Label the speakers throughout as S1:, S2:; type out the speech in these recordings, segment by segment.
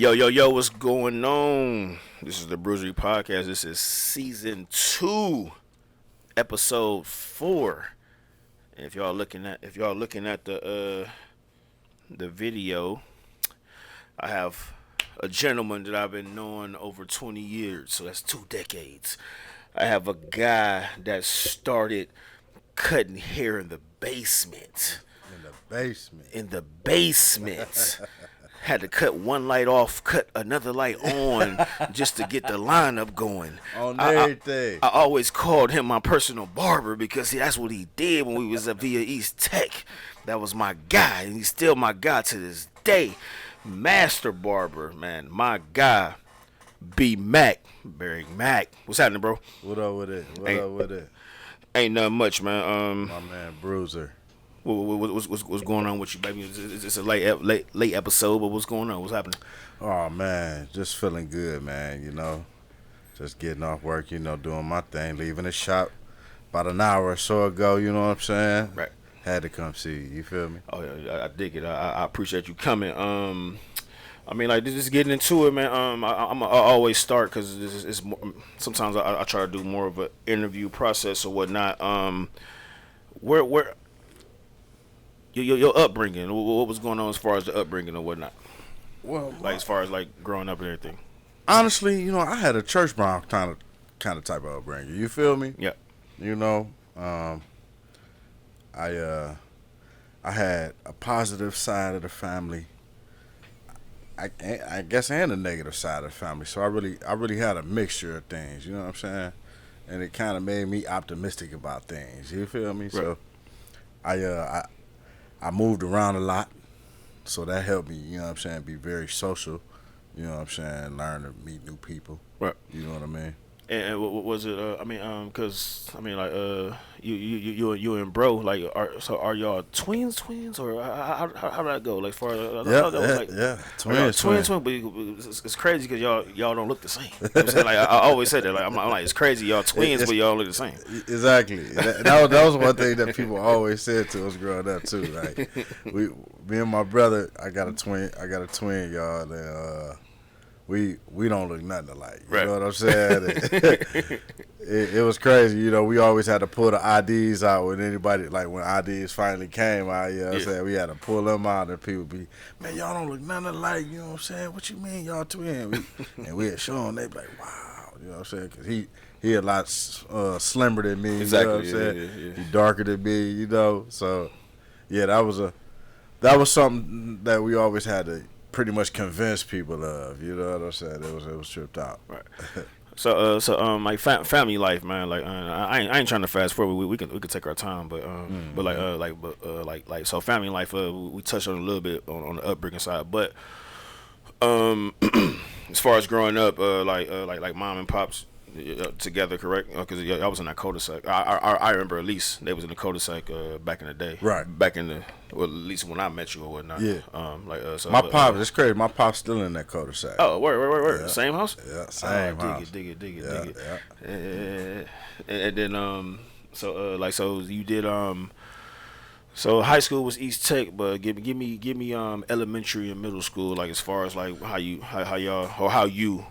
S1: Yo, what's going on? This is the BRUZERY podcast. This is season 2, episode 4. And if y'all looking at the video, I have a gentleman that I've been knowing over 20 years, so that's 2 decades. I have a guy that started cutting hair in the basement. In the basement. Had to cut one light off, cut another light on just to get the lineup going.
S2: On everything.
S1: I always called him my personal barber because that's what he did when we was at via East Tech. That was my guy, and he's still my guy to this day. Master barber, man. My guy, B. Mac. Barry Mac. What's happening, bro?
S2: What up with it?
S1: Ain't nothing much, man.
S2: My man, Bruiser.
S1: What's going on with you, baby? It's a late episode, but what's going on? What's happening?
S2: Oh, man, just feeling good, man, you know. Just getting off work, you know, doing my thing, leaving the shop about an hour or so ago, you know what I'm saying?
S1: Right.
S2: Had to come see you feel me?
S1: Oh, yeah, I dig it. I appreciate you coming. I mean, like, just getting into it, man. I always start because it's more, sometimes I try to do more of an interview process or whatnot. Where your upbringing, what was going on as far as the upbringing or whatnot?
S2: Well,
S1: like as far as like growing up and everything.
S2: Honestly, you know, I had a church bound kind of type of upbringing. You feel me?
S1: Yeah.
S2: You know, I had a positive side of the family. I guess, and a negative side of the family. So I really had a mixture of things. You know what I'm saying? And it kind of made me optimistic about things. You feel me? Right. So I moved around a lot, so that helped me, you know what I'm saying, be very social, you know what I'm saying, learn to meet new people. Right. You know what I mean?
S1: And what was it? Cause like you and bro, like, are y'all twins, or how did that go? Like, far twins. But it's crazy because y'all don't look the same. You know what I'm saying? Like, I always say that. Like, I'm like, it's crazy, y'all twins, but y'all look the same.
S2: Exactly. That was one thing that people always said to us growing up too. Like, me and my brother, I got a twin, y'all. And, we don't look nothing alike. You know what I'm saying? it was crazy. You know, we always had to pull the IDs out when anybody, like when IDs finally came out, you know what I'm saying? We had to pull them out and people be, man, y'all don't look nothing alike. You know what I'm saying? What you mean y'all twin? And we had shown, they be like, wow. You know what I'm saying? Because he a lot slimmer than me.
S1: Exactly.
S2: You know what I'm saying? He darker than me, you know? So, yeah, that was something that we always had to pretty much convince people of, you know what I'm saying? It was tripped out.
S1: Right. So like family life, man. Like, I ain't trying to fast forward. We can take our time, but so family life. We touched on a little bit on the upbringing side, but as far as growing up, like mom and pops together, correct? Because I was in that cul-de-sac. I remember at least they was in the cul-de-sac back in the day. Right. Back in at least when I met you or whatnot.
S2: Yeah.
S1: So
S2: my pops, it's crazy. My pop's still in that cul-de-sac.
S1: Oh, word.
S2: Yeah.
S1: Same house.
S2: Yeah, same house.
S1: Dig it.
S2: Yeah.
S1: And then so you did So high school was East Tech, but give me elementary and middle school, like as far as like how you.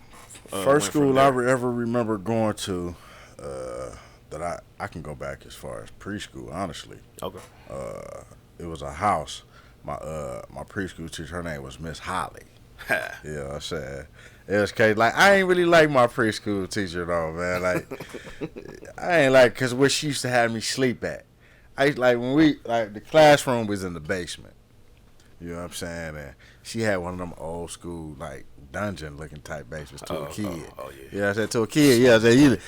S2: First school I ever remember going to, that I can go back as far as preschool, honestly.
S1: Okay.
S2: It was a house. My preschool teacher, her name was Miss Holly. You know what I'm saying? It was crazy. Like, I ain't really like my preschool teacher though, man. Like, I ain't like, cause where she used to have me sleep at. I used, like, when the classroom was in the basement. You know what I'm saying? And she had one of them old school, like, dungeon looking type basements to a kid.
S1: Yeah.
S2: You know what I'm saying? To a kid, yeah. I said, you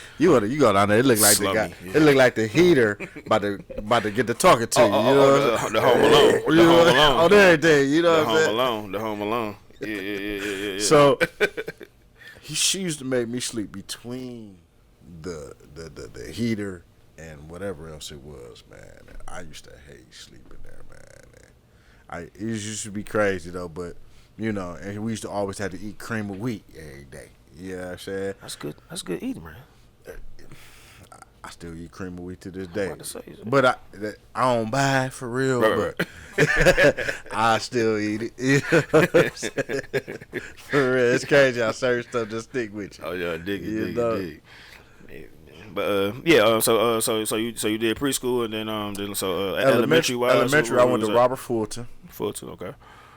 S2: go down there. It looked like it looked like the heater about to get to talking to you. You know
S1: the Home Alone. The Home Alone.
S2: On everything. You know what I'm saying?
S1: The Home Alone. Yeah.
S2: So she used to make me sleep between the heater and whatever else it was, man. And I used to hate sleeping there, man. It used to be crazy though, but you know, and we used to always have to eat cream of wheat every day. You know what I'm saying?
S1: That's good eating, man.
S2: I still still eat cream of wheat to this
S1: I'm
S2: day.
S1: about to say,
S2: But I don't buy it for real.
S1: Right.
S2: But I still eat it. You know what I'm saying? For real, it's crazy how certain stuff just stick with you.
S1: Oh yeah, dig
S2: You know?
S1: it. But yeah, so you did preschool and then elementary wise.
S2: Elementary, I went to Robert Fulton.
S1: Fulton, okay.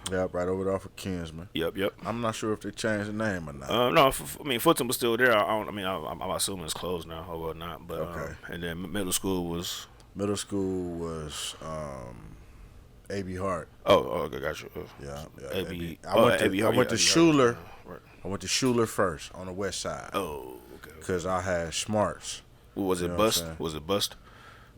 S2: Yep, right over there off of Kinsman.
S1: Yep.
S2: I'm not sure if they changed the name or not.
S1: No, I mean Fulton was still there. I'm assuming it's closed now or not. But
S2: Okay.
S1: And then middle school was.
S2: Middle school was A.B. Hart.
S1: Oh, okay, got you.
S2: Yeah.
S1: AB.
S2: I went to Schuler.
S1: Right.
S2: I went to Schuler first on the west side.
S1: Oh, okay.
S2: Because I had smarts.
S1: Was
S2: You
S1: it
S2: know
S1: bust?
S2: what I'm saying?
S1: Was it bust?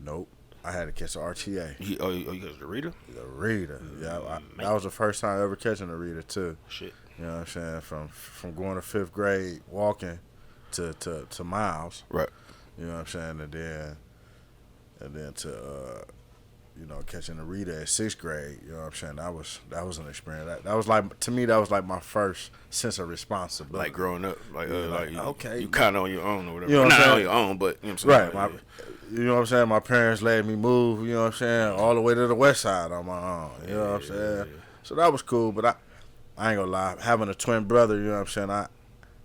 S2: Nope. I had to catch the RTA.
S1: You got the reader?
S2: The reader. Yeah, that was the first time ever catching the reader too.
S1: Shit.
S2: You know what I'm saying? From going to 5th grade walking to Miles.
S1: Right.
S2: You know what I'm saying? And then to catching the reader at 6th grade. You know what I'm saying? That was an experience. That was like, to me, that was like my first sense of responsibility.
S1: Like growing up,
S2: okay,
S1: you kind of on your own or whatever.
S2: You know what I'm
S1: Not
S2: saying?
S1: on your own, but you know what I'm saying.
S2: Right. You know what I'm saying? My parents let me move, you know what I'm saying, all the way to the west side on my own. You know what I'm saying?
S1: Yeah.
S2: So that was cool, but I ain't gonna lie. Having a twin brother, you know what I'm saying,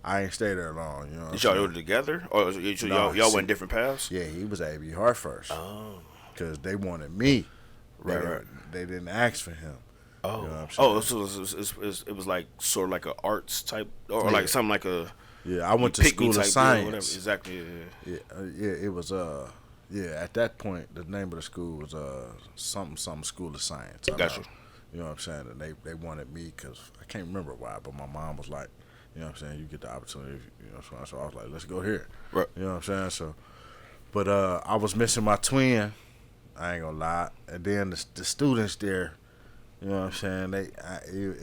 S2: I ain't stay there long. You know what
S1: Did
S2: I'm
S1: y'all
S2: saying?
S1: go together? Or y'all went different paths?
S2: Yeah, he was A.B. Hart first.
S1: Oh.
S2: Because they wanted me.
S1: Right.
S2: They didn't ask for him.
S1: Oh.
S2: You know what I'm saying?
S1: So it was like sort of like a arts type or
S2: Yeah.
S1: like something like a.
S2: Yeah, I went to
S1: pick me
S2: School of
S1: type deal or whatever.
S2: Science.
S1: Exactly. Yeah.
S2: Yeah, it was at that point the name of the school was something School of Science.
S1: Gotcha.
S2: You know what I'm saying? And they wanted me because I can't remember why, but my mom was like, you know what I'm saying, you get the opportunity, you know. So I was like, let's go here.
S1: Right.
S2: You know what I'm saying? So, but I was missing my twin. I ain't gonna lie. And then the students there, you know what I'm saying?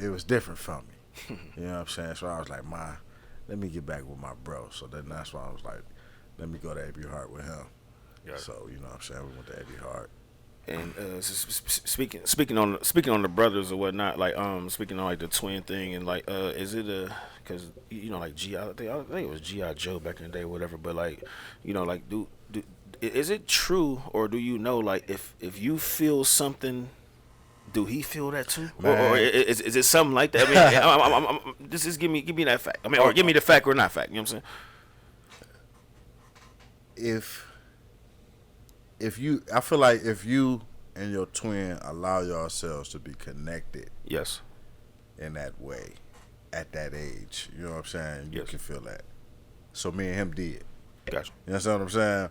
S2: It was different from me. You know what I'm saying? So I was like, let me get back with my bro. So then that's why I was like, let me go to A.B. Hart with him.
S1: Got it.
S2: So you know what I'm saying, we went to A.B. Hart.
S1: And speaking on the brothers or whatnot, like speaking on like the twin thing and like is it because you know like I think it was G.I. Joe back in the day or whatever, but like you know like do is it true or do you know like if you feel something, do he feel that too, or is it something like that? I mean, this is give me that fact. I mean, or give me the fact or not fact. You know what I'm saying?
S2: I feel like if you and your twin allow yourselves to be connected
S1: Yes.
S2: in that way at that age, you know what I'm saying, you
S1: Yes.
S2: can feel that. So me and him did.
S1: Gotcha.
S2: You understand what I'm saying?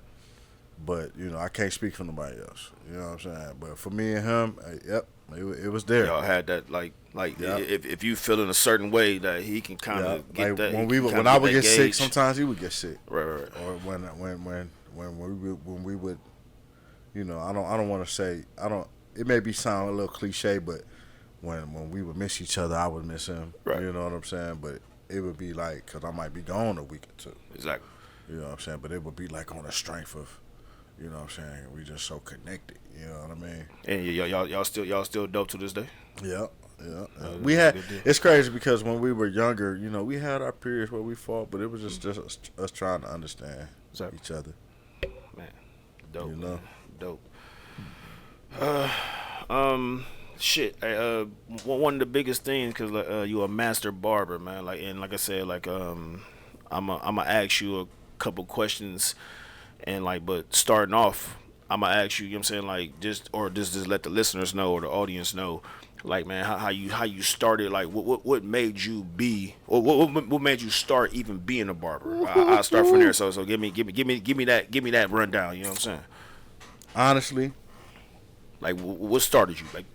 S2: But, you know, I can't speak for nobody else. You know what I'm saying? But for me and him, yep, it was there.
S1: Y'all had that like
S2: Yep.
S1: if you feel in a certain way that he can kind of
S2: Yeah,
S1: get
S2: like
S1: that.
S2: when I would get sick, sometimes he would get sick.
S1: Right.
S2: Or when we would, you know, I don't want to say, it may be sound a little cliche, but when we would miss each other, I would miss him.
S1: Right.
S2: You know what I'm saying? But it would be like, because I might be gone a week or two.
S1: Exactly.
S2: You know what I'm saying? But it would be like on the strength of, you know what I'm saying, we just so connected. You know what I mean?
S1: And y'all still dope to this day.
S2: Yeah. We had,
S1: good deal.
S2: it's crazy because when we were younger, you know, we had our periods where we fought, but it was just us trying to understand
S1: Exactly.
S2: each other.
S1: Man, dope.
S2: You know?
S1: Dope. Shit. One of the biggest things because you a master barber, man. Like and like I said, like I'ma ask you a couple questions, and like but starting off, I'ma ask you. You know what I'm saying, like just let the listeners know or the audience know. Like man, how you started? Like what made you be, or what made you start even being a barber? I'll start from there. So give me that rundown. You know what I'm saying?
S2: Honestly,
S1: Like what started you? Like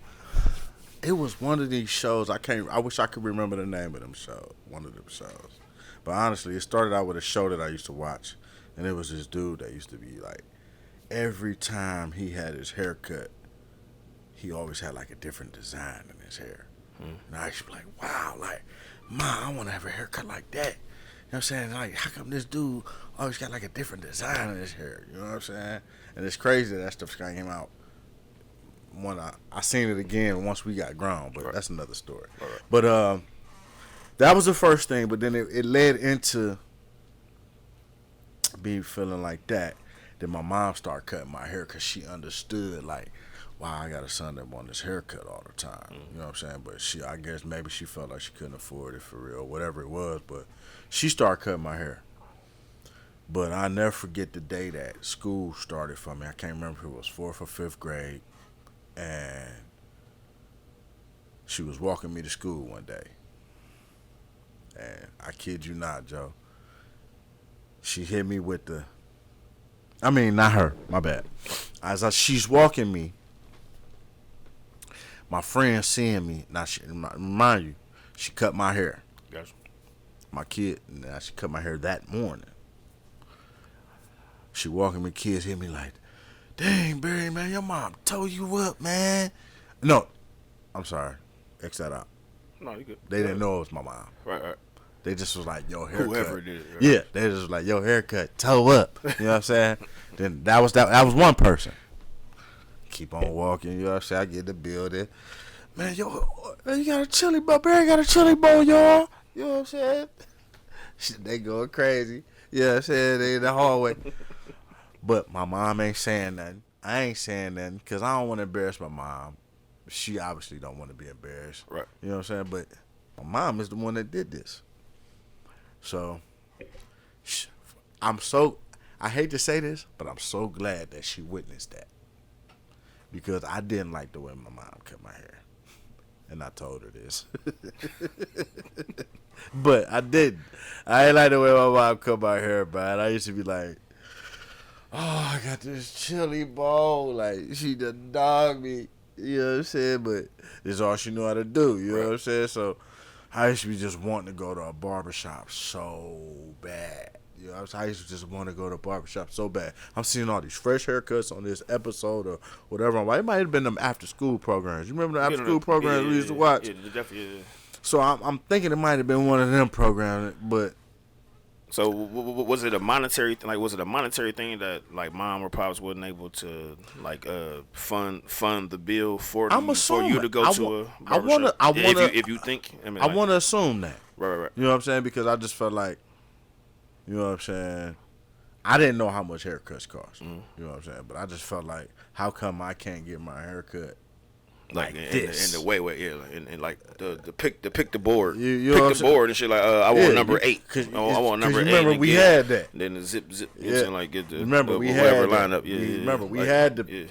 S2: it was one of these shows. I wish I could remember the name of them shows. One of them shows. But honestly, it started out with a show that I used to watch, and it was this dude that used to be like, every time he had his hair cut, he always had like a different design in his hair. And I used to be like, wow, like, I want to have a haircut like that. You know what I'm saying? Like, how come this dude always got like a different design in his hair? You know what I'm saying? And it's crazy that stuff came out when I seen it again once we got grown, but that's another story.
S1: Right.
S2: But that was the first thing, but then it led into me feeling like that. Then my mom started cutting my hair because she understood, like, wow, I got a son that wants his haircut all the time. You know what I'm saying? But I guess maybe she felt like she couldn't afford it for real, whatever it was. But she started cutting my hair. But I never forget the day that school started for me. I can't remember if it was 4th or 5th grade. And she was walking me to school one day. And I kid you not, Joe. She hit me with not her, my bad. She's walking me, my friend seeing me. Now, remind you, she cut my hair.
S1: Gotcha.
S2: My kid, now she cut my hair that morning. She walking me, kids hit me like, dang, Barry, man, your mom told you up, man. No, I'm sorry. X that out.
S1: No, you good.
S2: They didn't know it was my mom.
S1: Right.
S2: They just was like, yo, haircut.
S1: Whoever did it. Right?
S2: Yeah, they just was like, yo, haircut, toe up. You know what I'm saying? Then that was one person. Keep on walking, you know what I'm saying? I get the building. Man, yo, you got a chili bowl. Barry got a chili bowl, y'all. You know what I'm saying? They going crazy. You know what I'm saying? They in the hallway. But my mom ain't saying nothing. I ain't saying nothing because I don't want to embarrass my mom. She obviously don't want to be embarrassed.
S1: Right.
S2: You know what I'm saying? But my mom is the one that did this. So, I hate to say this, but I'm so glad that she witnessed that. Because I didn't like the way my mom cut my hair. And I told her this. But I didn't. I ain't like the way my mom cut my hair, man. I used to be like, oh, I got this chili bowl. Like, she done dogged me. You know what I'm saying? But this is all she knew how to do. You know what I'm saying? So, I used to be just wanting to go to a barbershop so bad. You know, I used to just want to go to a barbershop so bad. I'm seeing all these fresh haircuts on this episode or whatever. It might have been them after school programs. You remember the after school programs we used to watch?
S1: Yeah, definitely. Yeah.
S2: So I'm thinking it might have been one of them programs, but.
S1: So was it a monetary thing? Like, was it a monetary thing that like mom or pops wasn't able to like fund the bill for you to go to a barbershop? If you think,
S2: I want to assume that.
S1: Right.
S2: You know what I'm saying? Because I just felt like, you know what I'm saying, I didn't know how much haircuts cost. You know what I'm saying? But I just felt like, how come I can't get my haircut like this?
S1: And the way, yeah, and like the pick the board,
S2: you
S1: pick the board and shit. Like, I want number 8. I want number 8.
S2: Remember we had that.
S1: Then the zip.
S2: Yeah.
S1: And like get the
S2: remember we
S1: had
S2: that.
S1: lineup.
S2: Remember we
S1: like,
S2: had the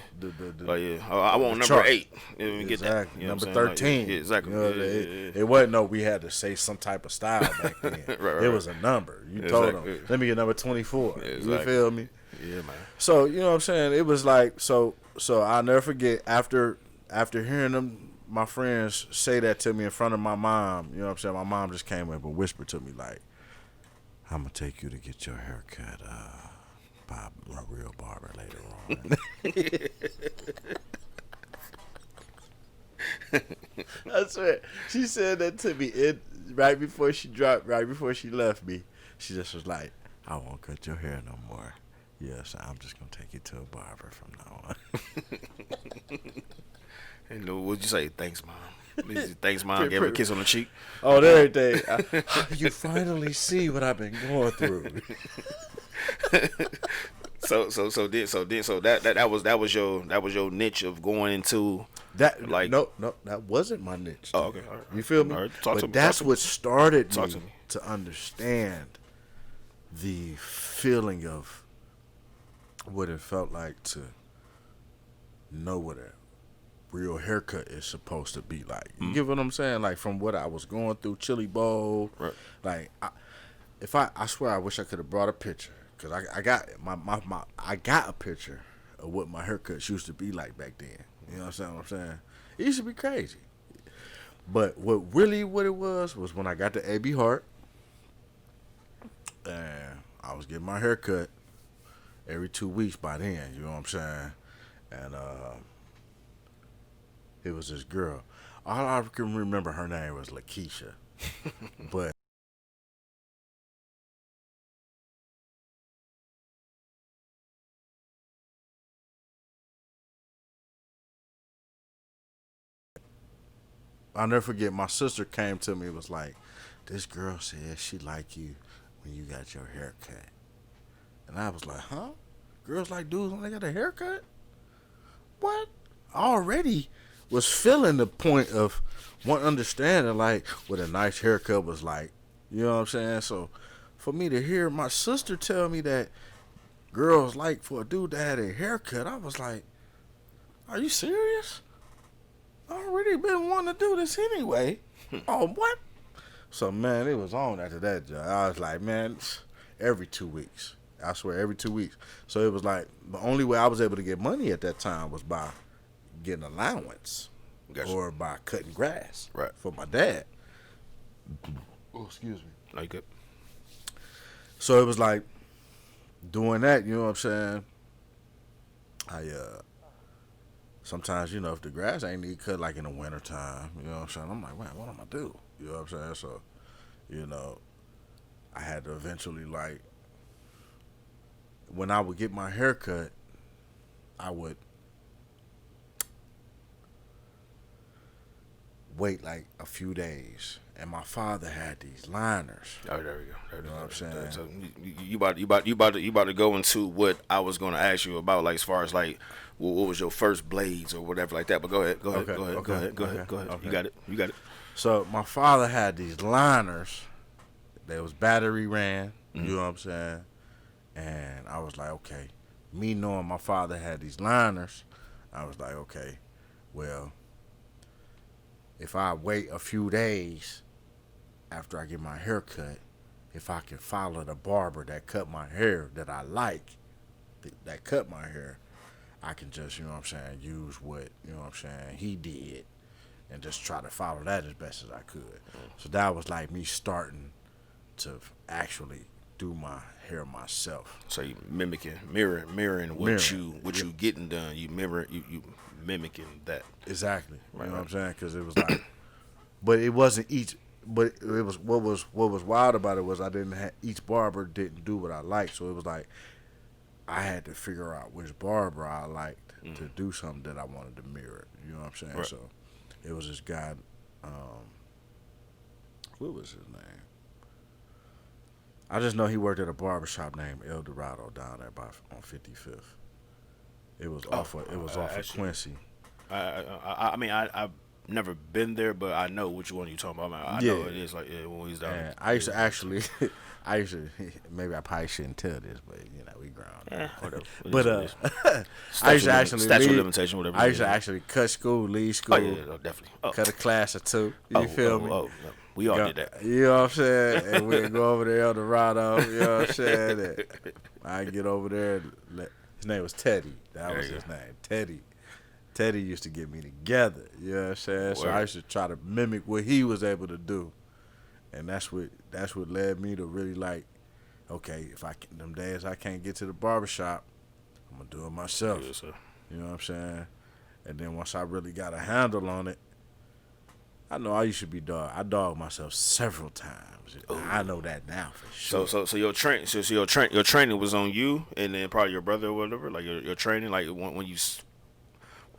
S1: I want number
S2: chart.
S1: 8. And we get that.
S2: You know number 13.
S1: Like, exactly.
S2: You know, it wasn't we had to say some type of style back then. It was a number. You told them, let me get number 24. You feel me?
S1: Yeah, man.
S2: So you know what I'm saying? It was like so I'll never forget after hearing them. My friends say that to me in front of my mom. You know what I'm saying? My mom just came up and whispered to me like, I'm going to take you to get your hair cut by a real barber later on. I swear. She said that to me right before she left me. She just was like, I won't cut your hair no more. Yes, I'm just going to take you to a barber from now on.
S1: And what'd you say? Thanks, mom. Thanks, mom. Gave her a kiss on the cheek.
S2: Oh, everything. You finally see what I've been going through.
S1: So that was your niche of going into
S2: that.
S1: Like,
S2: no, that wasn't my niche.
S1: Oh, okay. All right.
S2: You feel me?
S1: All right.
S2: But that's what started me to understand the feeling of what it felt like to know what a real haircut is supposed to be like. You get what I'm saying? Like, from what I was going through, chili bowl.
S1: Right.
S2: Like, I swear I wish I could have brought a picture, because I got I got a picture of what my haircuts used to be like back then. You know what I'm saying? It used to be crazy. But what it was when I got to AB Hart, and I was getting my haircut every 2 weeks by then. You know what I'm saying? And it was this girl. All I can remember her name was Lakeisha. But I'll never forget, my sister came to me and was like, this girl said she liked you when you got your hair cut. And I was like, huh? Girls like dudes when they got a haircut? What? I already was feeling the point of one understanding like what a nice haircut was like. You know what I'm saying? So for me to hear my sister tell me that girls like for a dude that had a haircut, I was like, are you serious? I already been wanting to do this anyway. Oh, what? So, man, it was on after that, John. I was like, man, every 2 weeks. I swear, every 2 weeks. So it was like the only way I was able to get money at that time was by getting allowance or by cutting grass for my dad. Oh, excuse me.
S1: No, you good.
S2: So it was like doing that, you know what I'm saying? Sometimes, you know, if the grass ain't need cut like in the wintertime, you know what I'm saying? I'm like, man, what am I do? You know what I'm saying? So, you know, I had to eventually, like, when I would get my hair cut, I would wait like a few days. And my father had these liners.
S1: Oh, there we go.
S2: You know what I'm saying?
S1: So you about to go into what I was going to ask you about, like as far as like what was your first blades or whatever like that. But go ahead. Go ahead. You got it.
S2: So my father had these liners. They was battery ran.
S1: Mm-hmm.
S2: You know what I'm saying? And I was like, okay. Me knowing my father had these liners, I was like, okay, well, if I wait a few days after I get my hair cut, if I can follow the barber that cut my hair that I like, that cut my hair, I can just, you know what I'm saying, use what, you know what I'm saying, he did and just try to follow that as best as I could. So that was like me starting to actually do my hair myself.
S1: So you mirroring what you getting done. You mimicking that.
S2: Exactly.
S1: Right,
S2: you know what I'm saying? Because it was like, but it wasn't each. But it was what was wild about it was I didn't have, each barber didn't do what I liked, so it was like I had to figure out which barber I liked to do something that I wanted to mirror. You know what I'm saying?
S1: Right.
S2: So it was this guy. What was his name? I just know he worked at a barbershop named El Dorado down there on 55th. It was off of Quincy.
S1: I mean, I've never been there, but I know which one you're talking about. I know it is like when he's down there.
S2: I used to actually, maybe I probably shouldn't tell this, but you know, we grown.
S1: Whatever.
S2: But I used to actually
S1: statute of limitation, whatever.
S2: I used to actually cut school, leave school.
S1: Oh yeah, definitely.
S2: Cut a class or two. You feel me?
S1: No. We all did that.
S2: You know what I'm saying? And we'd go over to El Dorado. You know what I'm saying? I get over there. His name was Teddy. That was his name, Teddy. Teddy used to get me together. You know what I'm saying? So I used to try to mimic what he was able to do, and that's what led me to really like. Okay, if them days I can't get to the barbershop, I'm gonna do it myself.
S1: Yes, sir.
S2: You know what I'm saying? And then once I really got a handle on it, I know I used to be dog. I dogged myself several times. Ooh. I know that now for sure.
S1: So your training was on you, and then probably your brother or whatever. Like your training, like when you,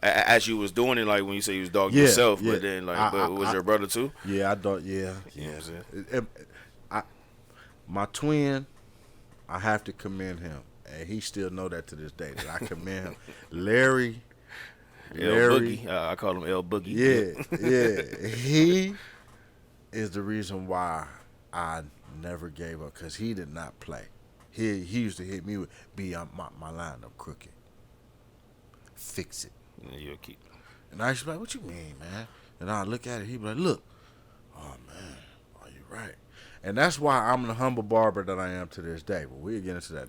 S1: as you was doing it, like when you say you was dogging yourself, but then like, was your brother too?
S2: Yeah, I dog. Yeah,
S1: you know what I'm saying?
S2: My twin, I have to commend him, and he still know that to this day. That I commend him, Larry.
S1: Boogie. I call him El Boogie.
S2: Yeah. He is the reason why I never gave up, because he did not play. He used to hit me with, my line up crooked. Fix it.
S1: Yeah, you'll keep.
S2: And I used to be like, what you mean, man? And I look at it, he be like, look. Oh, man, are you right? And that's why I'm the humble barber that I am to this day. But we'll get into that.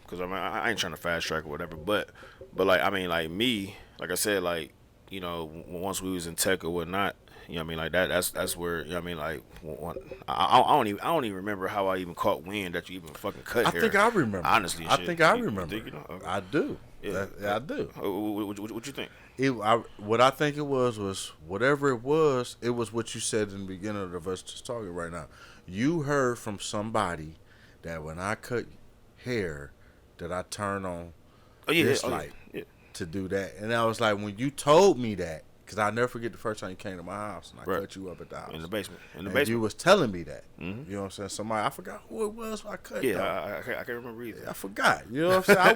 S1: Cause I ain't trying to fast track or whatever, but like I mean like me, like I said, like you know once we was in tech or whatnot, you know what I mean like that's where you know what I mean like I don't even remember how I even caught wind that you even fucking cut hair.
S2: I think I remember.
S1: Honestly,
S2: I think I remember.
S1: You think, you know? Okay.
S2: I do. Yeah, I do.
S1: What you think?
S2: What I think it was whatever it was what you said in the beginning of us just talking right now. You heard from somebody that when I cut hair, that I turn on
S1: Oh yeah,
S2: this
S1: oh,
S2: light
S1: yeah.
S2: to do that. And I was like, when you told me that, because I'll never forget the first time you came to my house and I
S1: Right.
S2: cut you up at the house.
S1: In the basement. In the
S2: And
S1: basement.
S2: you was telling me that.
S1: Mm-hmm.
S2: You know what I'm saying? Somebody, I forgot who it was I cut.
S1: Yeah,
S2: though.
S1: I can't remember either.
S2: I forgot. You know what I'm saying? I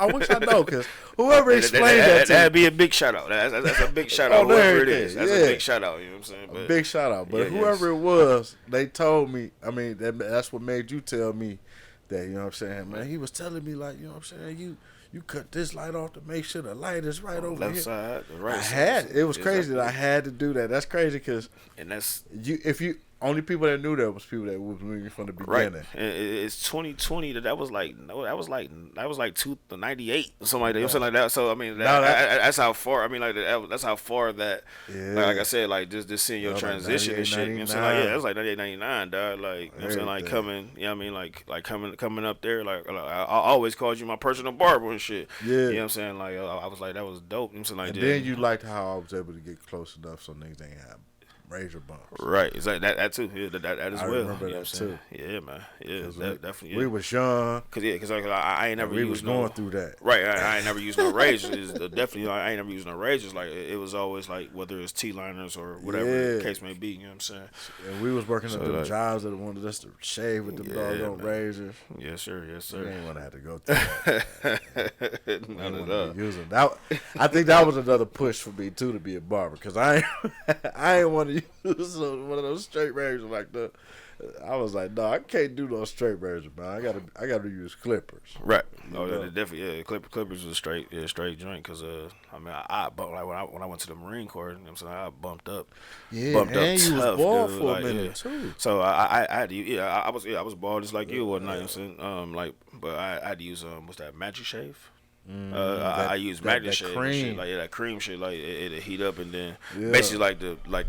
S2: wish I know, because whoever explained that to
S1: that'd
S2: me.
S1: be a big shout out. That's a big shout
S2: Oh,
S1: out. Whoever it
S2: everything,
S1: is, that's
S2: yeah.
S1: a big shout out. You know what I'm saying? But,
S2: A big shout out. But
S1: Yeah,
S2: whoever
S1: yes.
S2: it was, they told me, I mean, that's what made you tell me that, you know what I'm saying, man. He was telling me, like, you know what I'm saying, you cut this light off to make sure the light is right over
S1: left
S2: here.
S1: side, the right
S2: I
S1: side.
S2: had it was
S1: Exactly.
S2: crazy that I had to do that. That's crazy because
S1: And that's
S2: if you only people that knew that was people that was with me from the
S1: right.
S2: beginning.
S1: And it's 2020. That was like 298 or something like that. You know, something like that. So I mean, that's how far. I mean, like that's how far that.
S2: Yeah.
S1: Like I said, like just seeing your
S2: Like
S1: transition and shit. You know what I'm saying?
S2: 98,
S1: Like, yeah, that's like 98, 99, dog. Like, you know what I'm saying? Like
S2: Everything.
S1: coming. You know what I mean? Like coming up there. Like I always called you my personal barber and shit.
S2: Yeah.
S1: You know what I'm saying? Like I was like, that was dope. You know what I'm saying? Like,
S2: And then you liked how I was able to get close enough so niggas ain't have razor bumps.
S1: Right, it's like that too. Yeah, that as
S2: I
S1: well.
S2: remember
S1: you know
S2: that
S1: what I'm saying?
S2: too.
S1: Yeah, man. Yeah, definitely. Yeah.
S2: We was young.
S1: Cause I ain't never
S2: We
S1: used
S2: was
S1: no,
S2: going through that.
S1: Right, I ain't never used no razors. Definitely, I ain't never used no razors. Like it was always like whether it's T-liners or whatever the case may be. You know what I'm saying?
S2: And we was working
S1: So,
S2: at them
S1: like,
S2: jobs that wanted us to shave with the doggone
S1: man.
S2: razors.
S1: Yes, sir. Yes,
S2: We
S1: sir.
S2: ain't want to have to go through that.
S1: None of
S2: Wanna
S1: that.
S2: be using that. I think that was another push for me too to be a barber, because I ain't want to use one of those straight razors like that. I was like, no, I can't do those straight razors, man. I gotta use clippers.
S1: Right.
S2: You
S1: Oh,
S2: know?
S1: yeah, definitely. Yeah, Clippers was a straight joint. Cause I mean, I bumped like when I went to the Marine Corps. You know what I'm saying? I bumped up.
S2: Yeah,
S1: bumped
S2: and you was
S1: tough,
S2: bald
S1: dude.
S2: for
S1: Like,
S2: a minute
S1: yeah.
S2: too.
S1: So I had to. I was bald just like you, wasn't I? You know what I'm saying? But I had to use what's that, Magic Shave? I use Magic Shave and
S2: cream.
S1: shit, like that cream shit, like it'll heat up and then
S2: Yeah.
S1: basically like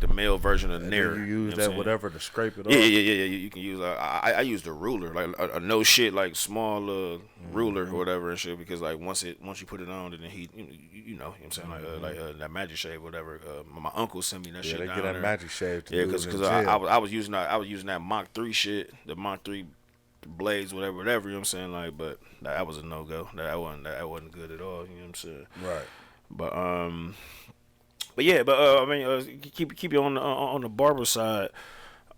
S1: the male version of
S2: And
S1: Nair.
S2: then you use
S1: know what I'm
S2: that
S1: saying?
S2: whatever to scrape it off.
S1: Yeah. You can use. I used a ruler, like a no shit, like small ruler or whatever and shit. Because like once you put it on, then he, you know what I'm saying, like that Magic Shave, whatever. My uncle sent me that
S2: Yeah,
S1: shit
S2: they
S1: down
S2: get that
S1: there.
S2: Magic Shave to
S1: Yeah,
S2: do
S1: because
S2: it in
S1: I
S2: jail.
S1: was using that Mach 3 shit, the Mach 3 blades, whatever. You know what I'm saying? Like, but that was a no go. That wasn't good at all. You know what I'm saying?
S2: Right.
S1: But yeah, I mean, keep you on the barber side.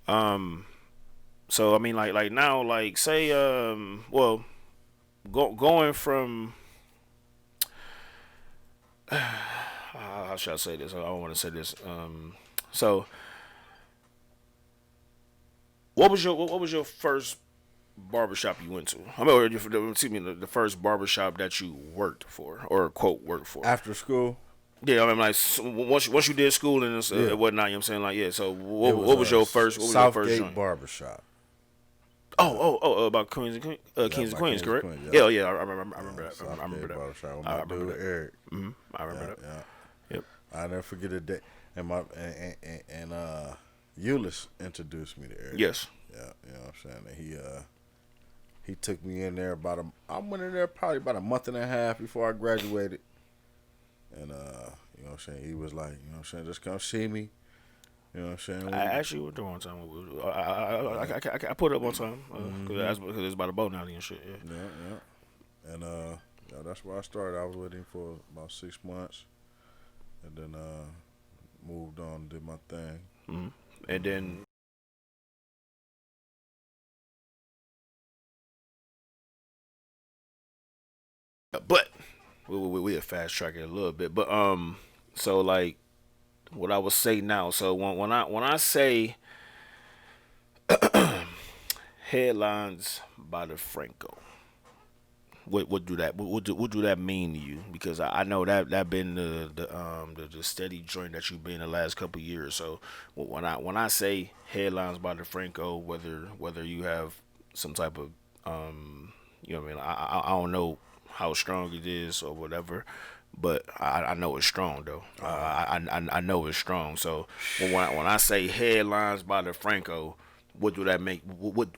S1: So I mean, like now, like say, well, going from, how should I say this? I don't want to say this. So what was your first barbershop you went to? I mean, excuse me, the first barbershop that you worked for, or quote worked for.
S2: After school,
S1: Yeah, I mean, like once you did school and
S2: Yeah.
S1: whatnot, you know what I'm saying? Like, yeah. So
S2: it
S1: what was your first? What was your first
S2: Southgate
S1: joint?
S2: Barbershop.
S1: About Kings and Queens, Kings and
S2: by
S1: Queens,
S2: Kings and
S1: correct?
S2: Queens,
S1: yeah,
S2: yeah.
S1: I remember that. I
S2: Southgate
S1: remember that.
S2: Barbershop with
S1: I
S2: my
S1: remember
S2: dude
S1: that.
S2: Eric.
S1: I remember that.
S2: Yeah.
S1: Yep.
S2: I never forget a day. And Euless introduced me to Eric.
S1: Yes.
S2: Yeah, you know what I'm saying? And he took me in there I went in there probably about a month and a half before I graduated. And you know what I'm saying? He was like, you know what I'm saying, just come see me. You know what I'm saying?
S1: I actually went there one time. I put it up one time because it's by the boat now and shit. Yeah.
S2: Yeah. And yeah, that's where I started. I was with him for about 6 months. And then moved on and did my thing.
S1: Mm-hmm. And then. But we fast track it a little bit. But so like what I would say now. So when I say headlines by the Franco, what do that mean to you? Because I know that been the steady joint that you've been the last couple of years. So when I say headlines by the Franco, whether you have some type of you know what I mean, I don't know how strong it is or whatever, but I know it's strong though. I know it's strong. So when I say headlines by the Franco, what do that make? What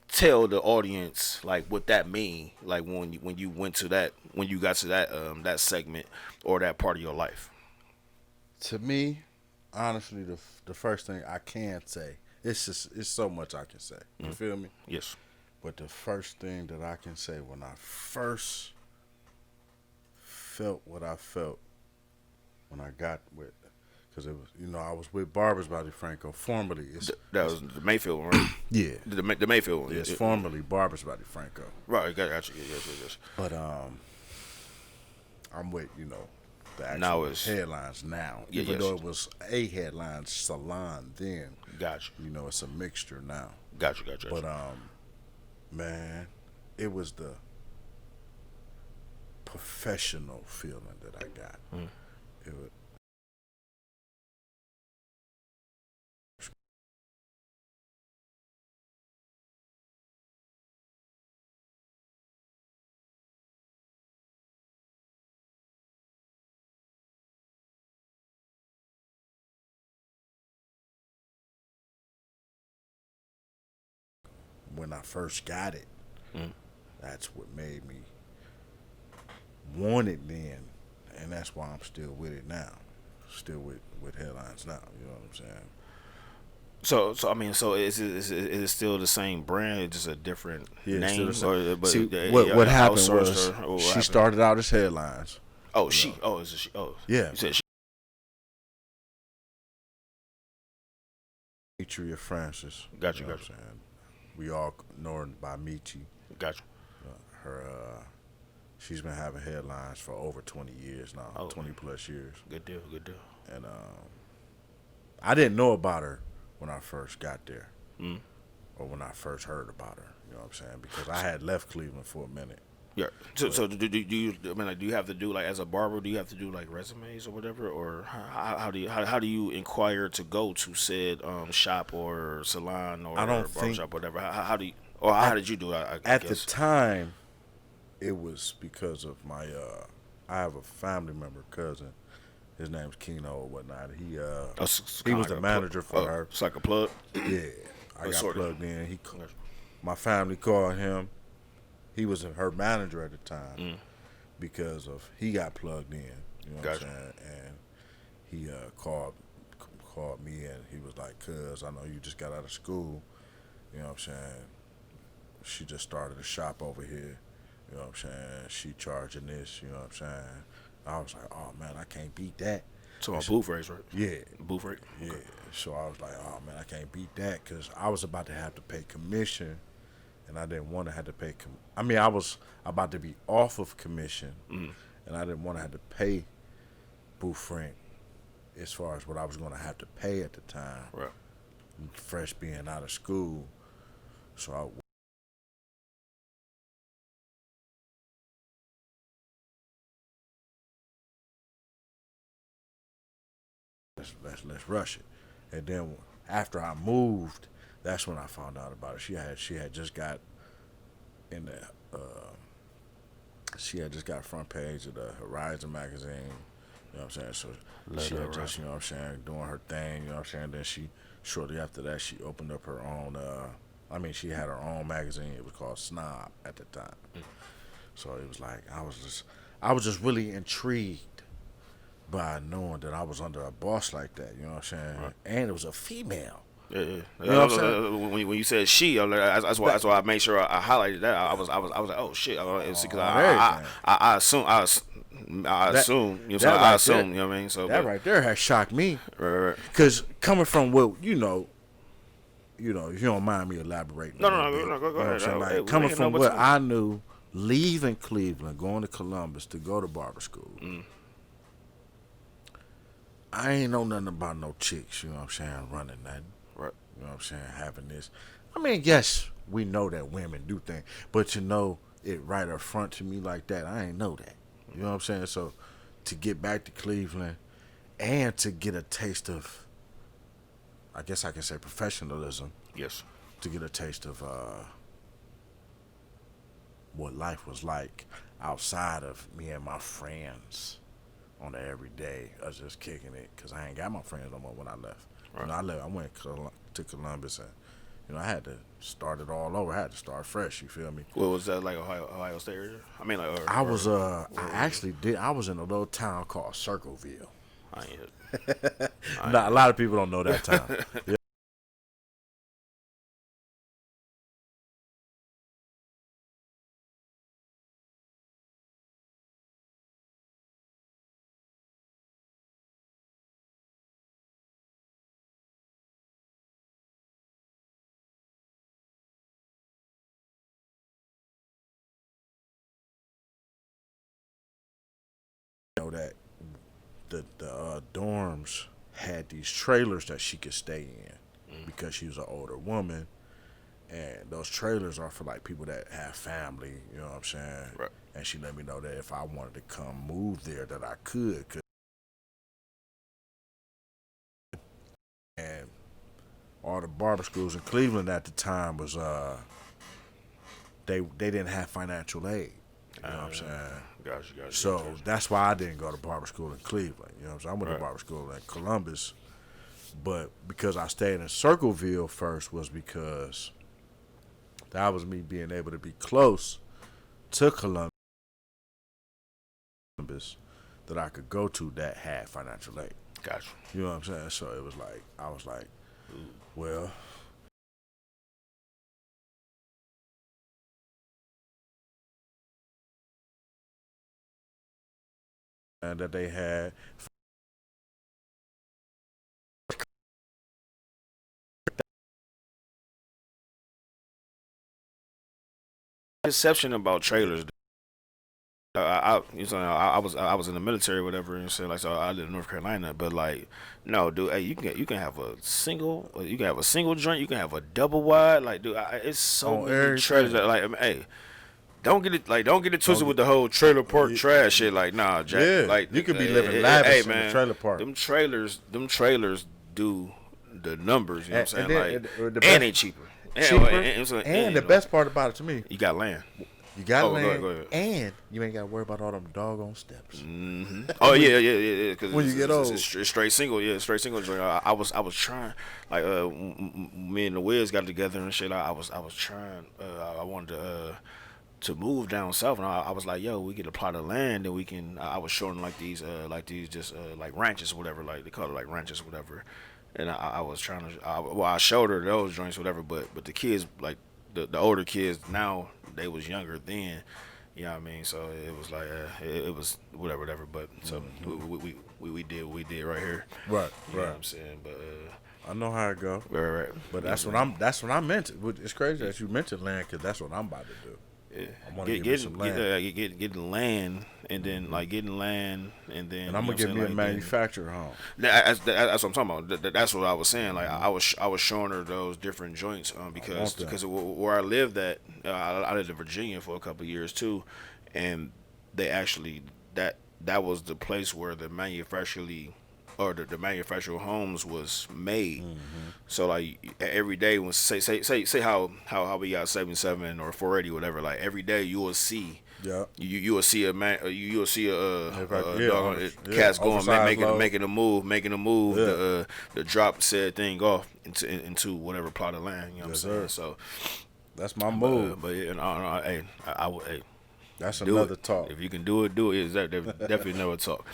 S1: tell the audience like what that mean? Like when you went to that, when you got to that segment or that part of your life.
S2: To me, honestly, the first thing I can say, it's so much I can say. You feel me?
S1: Yes.
S2: But the first thing that I can say when I first felt what I felt when I got with, because it was, I was with Barber's by DeFranco. Formerly,
S1: That was the Mayfield one, right?
S2: yeah,
S1: The Mayfield one.
S2: it's formerly Barber's by DeFranco.
S1: Right, got you. Yes.
S2: But I'm with the
S1: Now
S2: actual
S1: it's
S2: headlines now.
S1: Yeah,
S2: Even
S1: yes.
S2: though it was a headline salon then,
S1: Got you.
S2: it's a mixture now.
S1: Got you.
S2: But man, it was the professional feeling that I got. It was, when I first got it, that's what made me want it then, and that's why I'm still with it now. Still with headlines now. You know what I'm saying?
S1: So I mean, so is it still the same brand? It's just a different name?
S2: Still
S1: Or, but
S2: See,
S1: they
S2: what happened
S1: outsourced
S2: was
S1: or what
S2: she
S1: happened?
S2: started out as headlines.
S1: Oh, she. Oh, is it she? Oh,
S2: Yeah,
S1: You said she.
S2: Demetria Francis.
S1: Got you.
S2: What I'm saying? We all know her by Michi.
S1: Got you.
S2: Her, she's been having headlines for over 20 years now,
S1: Oh.
S2: 20 plus years.
S1: Good deal.
S2: And I didn't know about her when I first got there, or when I first heard about her. You know what I'm saying? Because I had left Cleveland for a minute.
S1: Yeah. So do you? I mean, like, do you have to do like as a barber? Do you have to do like resumes or whatever, or how do you inquire to go to said shop or salon or
S2: I don't
S1: barbershop,
S2: think-
S1: whatever? How do you? Or how did you do it? I
S2: At the
S1: guess.
S2: time, it was because of my. I have a family member, cousin. His name's Keno or whatnot. He
S1: He
S2: was the manager for her.
S1: It's like a plug.
S2: Yeah, I got
S1: sort of.
S2: plugged in. My family called him. He was her manager at the time because of he got plugged in. You know what
S1: Gotcha.
S2: I'm saying? And he called me and he was like, "Cuz I know you just got out of school. You know what I'm saying? She just started a shop over here. You know what I'm saying? She charging this. You know what I'm saying?" I was like, "Oh man, I can't beat that."
S1: So on booth rates, right?
S2: Yeah,
S1: Booth rate.
S2: yeah. So I was like, "Oh man, I can't beat that," because I was about to have to pay commission, and I didn't want to have to pay. I was about to be off of commission, and I didn't want to have to pay booth rent as far as what I was going to have to pay at the time,
S1: Right.
S2: fresh being out of school. So let's rush it. And then after I moved, that's when I found out about it. She had just got in the she had just got front page of the Horizon magazine. You know what I'm saying? So she had just, you know what I'm saying, doing her thing, you know what I'm saying? Then she shortly after that she opened up her own she had her own magazine. It was called Snob at the time. So it was like I was just really intrigued by knowing that I was under a boss like that, you know what I'm saying?
S1: Right.
S2: And it was a female.
S1: Yeah.
S2: You know what I'm saying?
S1: When you said she, that's why I made sure I highlighted that. I was like, oh shit, because I assume I assume you know
S2: that
S1: I
S2: right
S1: assume
S2: there-
S1: you know what I mean. So
S2: That right there has shocked me.
S1: right.
S2: Because coming from what if you don't mind me elaborating.
S1: No,
S2: a
S1: no,
S2: little
S1: no,
S2: bit,
S1: go
S2: you know what I'm
S1: ahead.
S2: saying?
S1: Hey,
S2: Like, coming
S1: we
S2: from
S1: ain't no
S2: what
S1: between.
S2: I knew, leaving Cleveland, going to Columbus to go to barber school. I ain't know nothing about no chicks, you know what I'm saying, running nothing.
S1: Right.
S2: You know what I'm saying, having this. I mean, yes, we know that women do things, but to know it right up front to me like that, I ain't know that. You know what I'm saying? So to get back to Cleveland and to get a taste of, I guess I can say professionalism,
S1: Yes.
S2: to get a taste of what life was like outside of me and my friends on the everyday, us just kicking it, because I ain't got my friends no more when I left.
S1: Right.
S2: I went to Columbus and I had to start it all over. I had to start fresh, you feel me?
S1: What was that like, Ohio State area? I mean, like
S2: I was I was in a little town called Circleville.
S1: I ain't.
S2: A lot of people don't know that town. dorms had these trailers that she could stay in because she was an older woman, and those trailers are for like people that have family. You know what I'm saying?
S1: Right.
S2: And she let me know that if I wanted to come move there, that I could. And all the barber schools in Cleveland at the time was they didn't have financial aid. You know what I'm saying?
S1: Gotcha.
S2: So that's why I didn't go to barber school in Cleveland. You know what I'm saying? I went
S1: Right.
S2: to barber school in Columbus, but because I stayed in Circleville first was because that was me being able to be close to Columbus that I could go to that had financial aid.
S1: Gotcha.
S2: You know what I'm saying? So it was like, I was like, well, and that they had.
S1: Perception about trailers. I was in the military or whatever, and so like so I live in North Carolina, but like no, dude, hey, you can have a single, joint, you can have a double wide, like dude, it's so many trailers that like hey. Don't get it twisted with the whole trailer park trash shit. Like, nah, Jack.
S2: Yeah,
S1: like
S2: you could be living lavish
S1: man,
S2: in the trailer park.
S1: Them trailers do the numbers. You know what I'm saying?
S2: And
S1: they cheaper.
S2: And the best part about it to me,
S1: you got land.
S2: You got land,
S1: go ahead.
S2: and you ain't got to worry about all them doggone steps.
S1: Mm-hmm. Oh yeah. Cause
S2: when you get old,
S1: it's straight single. Yeah, straight single. I was trying. Like me and the Wiz got together and shit. I was trying. I wanted to move down south, and I was like, yo, we get a plot of land, and we can. I was showing like these just like ranches, or whatever. Like they call it like ranches, or whatever. And I was trying to. I showed her those joints, whatever. But the kids like. The older kids now, they was younger then, you know what I mean. So it was like it was whatever. But so we did what we did right here.
S2: Right.
S1: You know what I'm saying, but
S2: I know how it go.
S1: Right.
S2: But that's what I meant. It's crazy that you mentioned land because that's what I'm about to do.
S1: Yeah.
S2: I want to get some land.
S1: Getting land, and then like getting land, and then.
S2: And I'm gonna get me a manufacturer home.
S1: That's what I'm talking about. That's what I was saying. Like I was showing her those different joints because where I lived at, I lived in Virginia for a couple of years too, and they actually that was the place where the manufacturing or the manufactured homes was made. Mm-hmm. So like every day when say how we got 77 or 480 whatever, like every day you will see. Yeah, you will see cats going making a move to drop said thing off into whatever plot of land. You know what I'm saying? So
S2: that's my move.
S1: But yeah, I would. Hey,
S2: that's another talk.
S1: If you can do it. It's definitely another talk.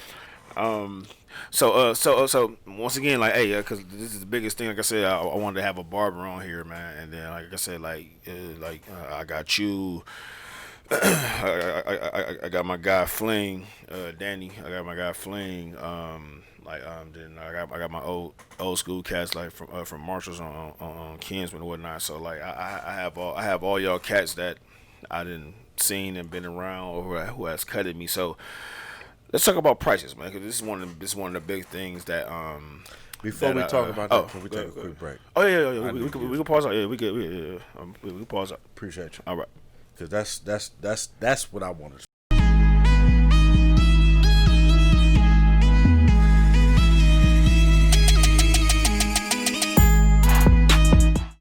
S1: So once again, like, hey, because this is the biggest thing. Like I said, I wanted to have a barber on here, man, and then like I said, I got you. I got my guy Fling, Danny. I got my guy Fling. Then I got my old school cats like from Marshalls on Kinsman and whatnot. So like I have all y'all cats that I didn't seen and been around or who has cutted me. So let's talk about prices, man, because this is one of the big things that
S2: Before we talk about that, can we take a quick break?
S1: Oh yeah. We can pause out. Yeah, we can pause out.
S2: Appreciate you.
S1: All right.
S2: Because that's what I wanted.